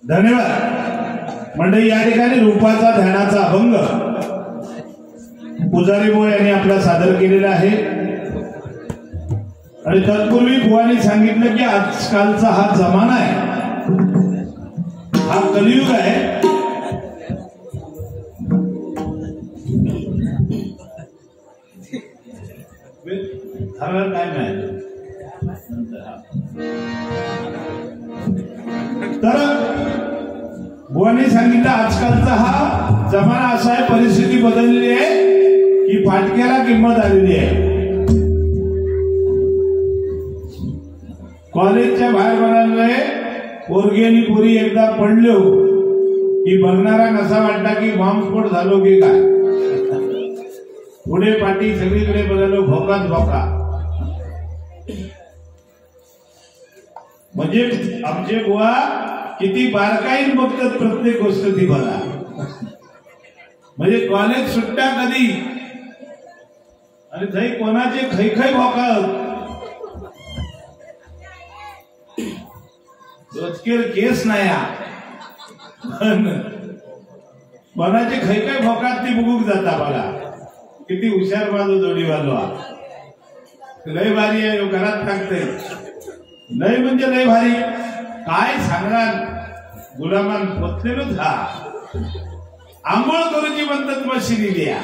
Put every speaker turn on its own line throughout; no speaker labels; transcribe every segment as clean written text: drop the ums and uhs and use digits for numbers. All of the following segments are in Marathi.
धन्यवाद मंडळी। या ठिकाणी रूपाचा ध्यानाचा अभंग पुजारी बुवा यांनी आपला सादर केलेला आहे आणि तत्पूर्वी बुवांनी सांगितलं की आजकालचा हा जमाना आहे, हा कलियुग आहे। काय नाही तर बुवांनी सांगितलं आजकालचा हा जमाना असा आहे, परिस्थिती बदललेली आहे की फाटक्याला किंमत आलेली आहे। कॉलेजच्या बाहेर म्हणाले पोरगी आणि पोरी एकदा पडलो की बघणारा कसा वाटला की बॉम्बस्फोट झालो की काय, पुढे पाठी सगळीकडे बदललो भोकाच भोका। म्हणजे आमचे बुवा किती बारकाईने बघतात प्रत्येक गोष्ट ती बघा। म्हणजे कॉलेज सुट्ट्या कधी आणि थंय कोणाचे खैखै भोकात रोजकेर केस नाही, कोणाचे खैखै भोकात ती बघूक जाता बघा। किती हुशार बाजू जोडी बाजू लय भारी आहे, घरात टाकते लय म्हणजे लय भारी। काय सांगाल गुलामान पोचलेलोच हा आंघोळ करूची म्हणतात मशीनी द्या,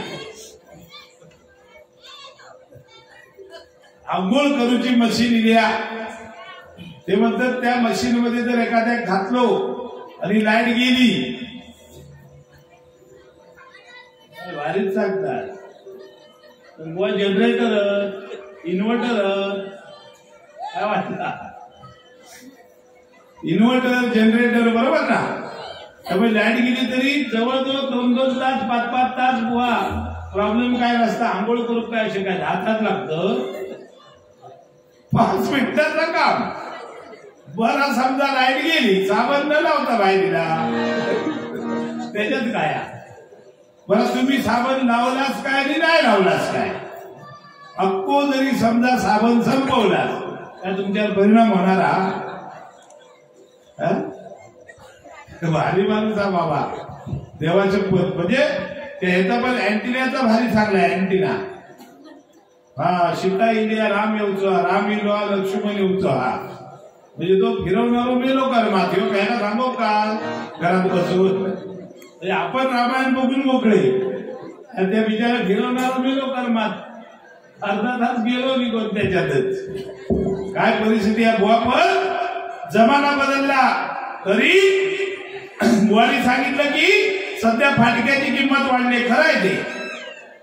आंघोळ करूची मशीन द्या। ते म्हणतात त्या मशीन मध्ये जर एखाद्या घातलो आणि लाईट गेली भारीच सांगतात, जनरेटर इन्व्हर्टर काय वाटतं, इन्व्हर्टर जनरेटर बरोबर ना। त्यामुळे लाईट गेली तरी जवळजवळ 2-2 तास 5-5 तास बुवा प्रॉब्लेम काय नसता। आंघोळ करू काय असे काय हातात लागतं 5 मिनिटाचं काम। बरं समजा लाईट गेली, साबण न लावता बाहेरीला त्याच्यात काय बरं, तुम्ही साबण लावलास काय आणि नाही लावलास काय, अक्को जरी समजा साबण संपवला तर तुमच्यावर परिणाम होणारा भारी माणूस हा बाबा देवाचे म्हणजे ह्याचा पण अँटिनाचा भारी चांगला आहे अँटिना। हा सीता इंडिया राम येऊचो, राम इलो लक्ष्मण येऊचो, हा म्हणजे तो फिरवणारो मेलो कर मात ह्यो काय ना सांगो का घरात बसून आपण रामायण बघून मोकळे आणि त्या बिचारा फिरवणारो मेलो कर मात अर्धा तास गेलो निघून त्याच्यातच। काय परिस्थिती आहे बुवा, पण जमाना बदलला तरी बुवानी सांगितलं की सध्या फाटक्याची किंमत वाढली, खरं आहे ते।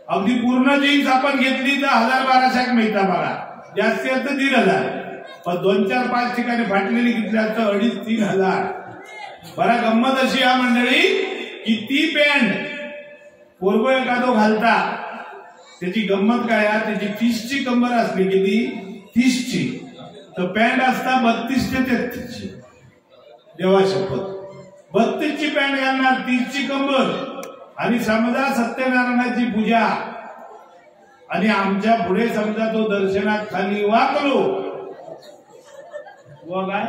अगदी पूर्ण जीन्स आपण घेतली तर 1000-1200 मिळता बघा, जास्ती असतं 1500, पण 2-4-5 ठिकाणी फाटलेली घेतली असतं 2500-3000 हजार। बरा गंमत अशी या मंडळी की ती पॅन्ट पोरगो एखादो घालता त्याची गंमत काय, त्याची 30ची कंबर असली किती 30ची तर पॅन्ट असता 32 ते 33ची। देवा शपथ 32ची पॅन्ट घालणार, 30ची कंबर आणि समजा सत्यनारायणाची पूजा आणि आमच्या पुढे समजा तो दर्शनात खाली वाकलो व काय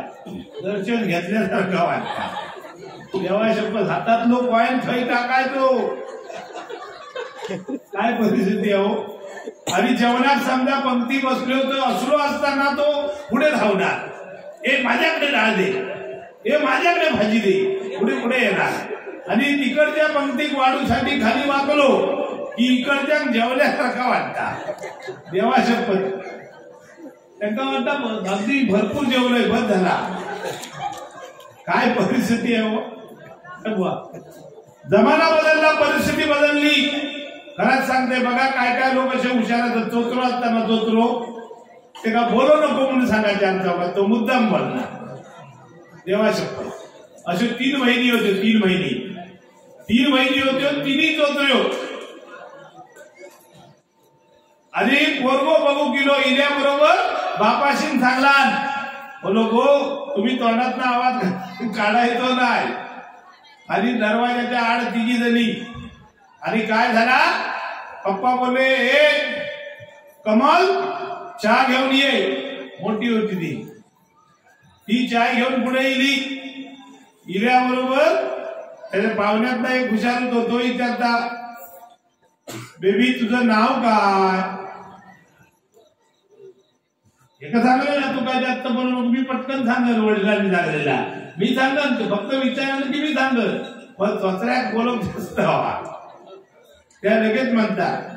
दर्शन घेतल्यासारखं वाटतं। देवा शपथ हातातलो कॉइन थै टाकायचो, काय परिस्थिती आहे हो। आणि जेवणात समजा पंक्ती बसलो तर असलो असताना तो पुढे धावणार, हे माझ्याकडे डाळ दे, हे माझ्याकडे भाजी दे, पुढे पुढे येणार। आणि तिकडच्या पंक्तीत वाढूसाठी खाली वाकलो की इकडच्या जेवल्यासारखा वाटता। देवा शपथ त्यांना वाटतं अगदी भरपूर जेवलंय बस झाला, काय परिस्थिती आहे हो। जमाना बदलला, परिस्थिती बदलली। खरंच सांगते बघा काय काय लोक असे हुशार असतात, चोचरो असताना चोचरो ते का बोलो नको म्हणून सांगायचे आमचा तो मुद्दाम बोलणार। देवा शपथ असे 3 महिने होते, 3 महिने होते, तिन्ही चोचरो आणि पोरगो बघू किलो इल्याबरोबर बापाशी सांगला बोलो गो तुम्ही तोंडात ना आवाज काढायचो नाही। आणि दरवाजाच्या आड 3 जणी आणि काय झाला, पप्पा बोलले ए कमल चहा घेऊन ये, मोठी होती ती चाय घेऊन पुढे येली इल्याबरोबर त्याच्या पाहुण्यातला एक हुशार होतो, तो विचारता, बेबी तुझं नाव काय? एका सांगलं ना, तू काय जास्त बोलू नको, मी पटकन सांगल वडिलांनी सांगलेला, मी सांगन, तू फक्त विचारलं की मी सांगल, पण चोचऱ्यात बोलत जास्त हवा. त्या लगेच म्हणतात,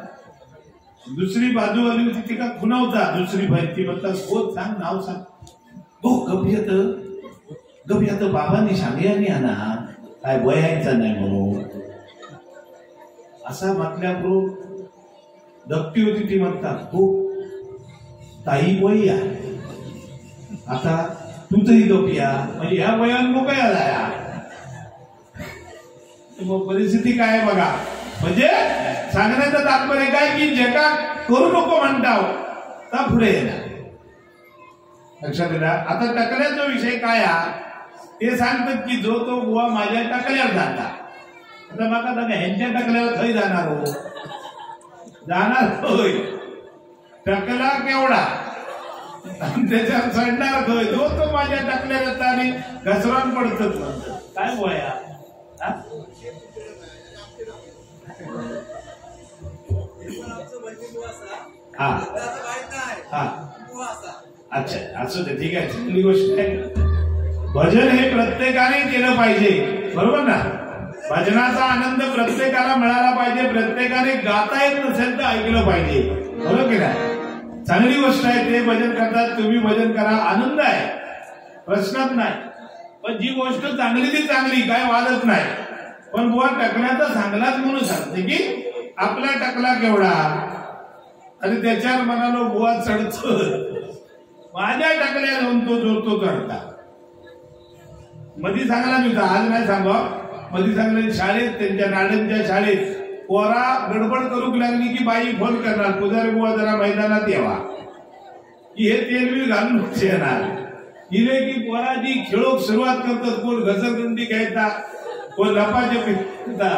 दुसरी बाजू आली होती ती का खुणावता, दुसरी बाई ती म्हणतात, हो सांग, नाव सांग. हो गपियात बाबांनी सांगितलं आणा, काय वयायचं नाही म्हणून. असा म्हटल्याबरोबर दपटी होती ती म्हणतात, हो ताई वय या, आता तू तरी गपिया, म्हणजे ह्या वयान नको या. मग परिस्थिती काय बघा. म्हणजे सांगण्याचं तात्पर्य काय की जे का करू नको म्हणताव तर पुढे येणार. लक्षात येणार. आता टकल्याचा विषय काय ते सांगतात की जो तो बुवा माझ्या टकल्यावर जाता. आता माका सांगा ह्यांच्या टकल्यावर थंय जाणार हो, जाणार होय. टकला केवढा त्याच्यावर चढणार होय, जो तो माझ्या टकल्यावर जाता आणि घसरण पडत काय बोया. अच्छा असं ते ठीक आहे, चांगली गोष्ट आहे. भजन हे प्रत्येकाने केलं पाहिजे, बरोबर ना. भजनाचा आनंद प्रत्येकाला मिळाला पाहिजे, प्रत्येकाने गाता येत नसेल तर ऐकलं पाहिजे, बरोबर की नाही. चांगली गोष्ट आहे, ते भजन करतात, तुम्ही भजन करा, आनंद आहे, प्रश्नच नाही. पण जी गोष्ट चांगली ती चांगली, काय वादच नाही. पण बुवा टकल्याचा चांगलाच म्हणून सांगते की आपला टकला केवढा आणि त्याच्यावर म्हणालो बुवा चढतो, माझ्या टकल्या जाऊन तो जोडतो चढता. मधी सांगला मी आज नाही सांगा, मधी सांगले शाळेत, त्यांच्या नाड्यांच्या शाळेत पोरा गडबड करूक लागली की बाई फोन करणार, पुजारी बुवा जरा मैदानात यावा, की हे तेल बिल घालून येणार. इले की पोराची खेळोक सुरुवात करतात, कोण घसरगुंडी घ्यायचा, कोण लपाचे पिता.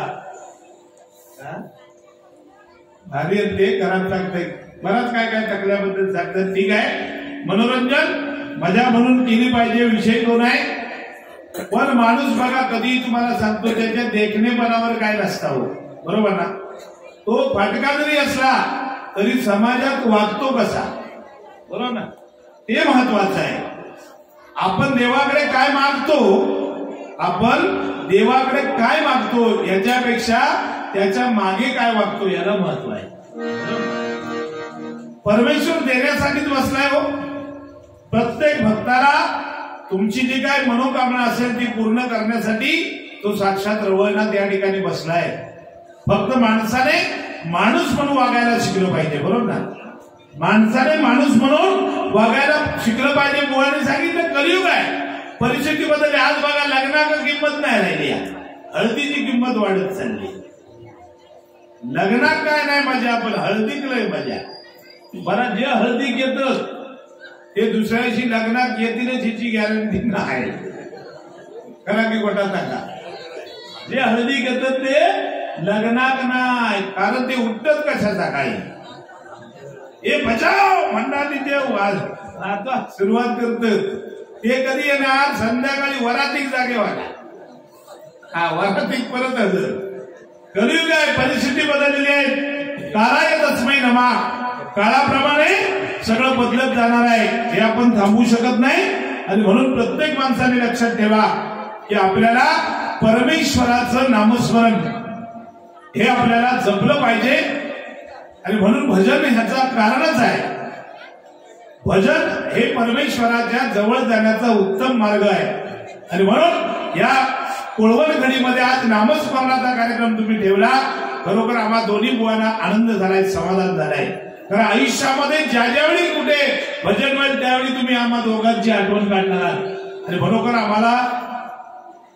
भारी ते घरात सांगते, बराच काय काय टकल्याबद्दल सांगतात. ठीक आहे, मनोरंजन मजा म्हणून केली पाहिजे, विषय तो नाही. पण माणूस बघा कधी तुम्हाला सांगतो त्याच्या देखणेपणावर काय नसता हो, बरोबर ना. तो फाटका जरी असला तरी समाजात वागतो कसा, बरोबर ना, ते महत्वाचं आहे. आपण देवाकडे काय मागतो, आपण देवाकडे काय मागतो याच्यापेक्षा त्याच्या मागे काय वागतो याला महत्व आहे. परमेश्वर देण्यासाठीच बसलाय हो. प्रत्येक भक्ताला तुमची जी काय मनोकामना असेल ती पूर्ण करण्यासाठी तो साक्षात रवळनाथ या ठिकाणी बसलाय. फक्त माणसाने माणूस म्हणून वागायला शिकलं पाहिजे, बरोबर ना. माणसाने माणूस म्हणून वागायला शिकलं पाहिजे. मुळाने सांगितलं कलियुग आहे, परिस्थिती बदलली. आज बघा लग्नाची किंमत नाही राहिली, हळदीची किंमत वाढत चालली. लग्नात काय नाही मजा, पण हळदीक लय मजा. बरं जे हळदीक येत ते दुसऱ्या दिवशी लग्नात येतीलच हिची गॅरंटी नाही. खरा की गोटा सांगा, जे हळदीक येतात ते लग्नात नाही, कारण ते उठतात कशाचा काही. हे बचाव म्हणणार देव आता सुरुवात करत. ते कधी येणार, संध्याकाळी वरातीक जागेवाला. वरातीक परत कलियुग आहे, परिस्थिती बदललेली आहे. काळाय तस्मै नमा, काळाप्रमाणे सगळं बदलत जाणार आहे, हे आपण थांबवू शकत नाही. आणि म्हणून प्रत्येक माणसाने लक्षात ठेवा की आपल्याला परमेश्वराचं नामस्मरण हे आपल्याला जपलं पाहिजे. आणि म्हणून भजन ह्याचं कारणच आहे. भजन हे परमेश्वराच्या जवळ जाण्याचा उत्तम मार्ग आहे. आणि म्हणून या कोळवण घडीमध्ये आज नामस्मरणाचा कार्यक्रम तुम्ही ठेवला, खरोखर आम्हा दोन्ही बुवांना आनंद झालाय, समाधान झालाय. कारण आयुष्यामध्ये ज्या ज्यावेळी कुठे भजन होईल त्यावेळी तुम्ही आम्हा दोघांची आठवण काढणार आहात. आणि खरोखर आम्हाला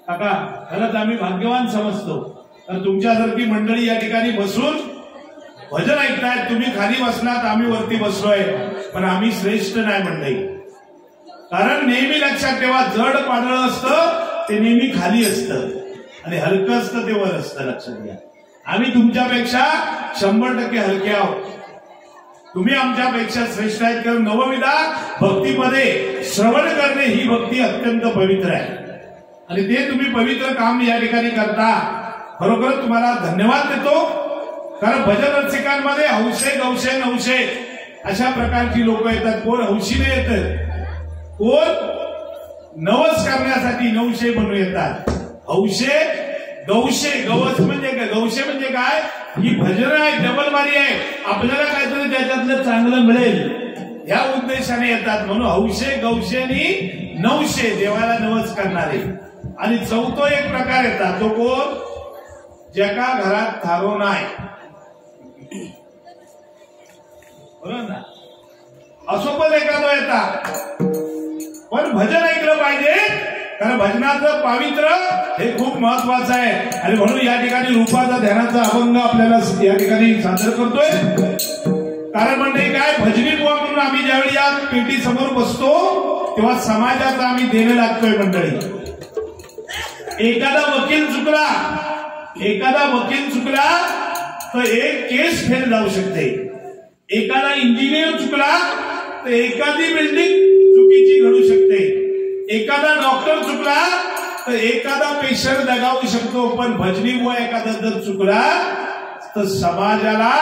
काका खरंच आम्ही भाग्यवान समजतो. तर तुमच्यासारखी मंडळी या ठिकाणी बसून भजन ऐकतायत. तुम्ही खाली बसलात, आम्ही वरती बसलोय, पण आम्ही श्रेष्ठ नाही मंडळी. कारण नेहमी लक्षात ठेवा, जड पाडळ असतं ते नेहमी खाली असतं आणि हलकं असतं ते वर असतं. लक्षात घ्या, आम्ही तुमच्यापेक्षा 100% हलके आहोत. तुम्ही आमच्यापेक्षा श्रेष्ठ आहेत. कारण नवविधा भक्तीमध्ये श्रवण करणे ही भक्ती अत्यंत पवित्र आहे. आणि ते तुम्ही पवित्र काम या ठिकाणी करता. खरोखर तुम्हाला धन्यवाद देतो. कारण भजन रसिकांमध्ये हौशे गौशे नवशे अशा प्रकारची लोक येतात. कोण हौशीने येतात, कोण नवस करण्यासाठी नवशे म्हणून येतात. हौशे गौशे, गवस म्हणजे काय, गौशे म्हणजे काय, ही भजन आहे, डबलबारी आहे, आपल्याला काहीतरी त्याच्यातलं चांगलं मिळेल या उद्देशाने येतात. म्हणून हौशे गौशेनी नवशे, देवाला नवस करणारे. आणि चौथो एक प्रकार येतात, तो कोण, ज्याका घरात थारो नाही. बरोबर ना, असो पण एखादं येतात, पण भजन ऐकलं पाहिजे. कारण भजनाचं पावित्र्य हे खूप महत्वाचं आहे. आणि म्हणून या ठिकाणी रूपाचा ध्यानाचा अभंग आपल्याला या ठिकाणी सादर करतोय. कारण म्हणजे काय, भजनी बुवा म्हणून आम्ही ज्यावेळी या पेटी समोर बसतो तेव्हा समाजाचा आम्ही देणं लागतोय मंडळी. एखादा वकील चुकला तर एक केस फेल जाऊ शकते. एखादा इंजिनियर चुकला तर एखादी बिल्डिंग चुकीची घडू शकते. एखादा डॉक्टर चुकला तर एखादा पेशंट दगावू शकतो. पण भजनी बुवा एखादा जर चुकला तर समाजाला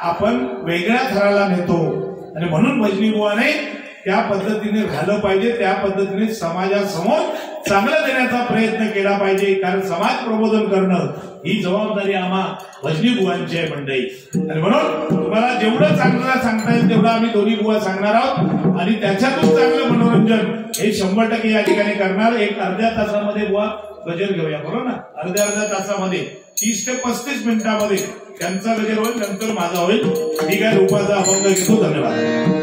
आपण वेगळ्या थराला नेतो. आणि म्हणून भजनी बुवाने त्या पद्धतीने राहिलं पाहिजे, त्या पद्धतीने समाजासमोर चांगलं देण्याचा प्रयत्न केला पाहिजे. कारण समाज प्रबोधन करणं ही जबाबदारी आम्हा भजनी बुवांची आहे मंडळी. आणि म्हणून तुम्हाला जेवढं चांगलं सांगता येईल तेवढं आम्ही दोन्ही बुवा सांगणार आहोत. आणि त्याच्यातून चांगलं मनोरंजन हे 100% या ठिकाणी करणार. एक अर्ध्या तासामध्ये बुवा गजर घेऊया, बरोबर ना, अर्ध्या तासामध्ये 30 ते 35 मिनिटांमध्ये त्यांचा गजर होईल, नंतर माझा होईल. ठीक आहे, रूपाचा अभंग घेतो. धन्यवाद.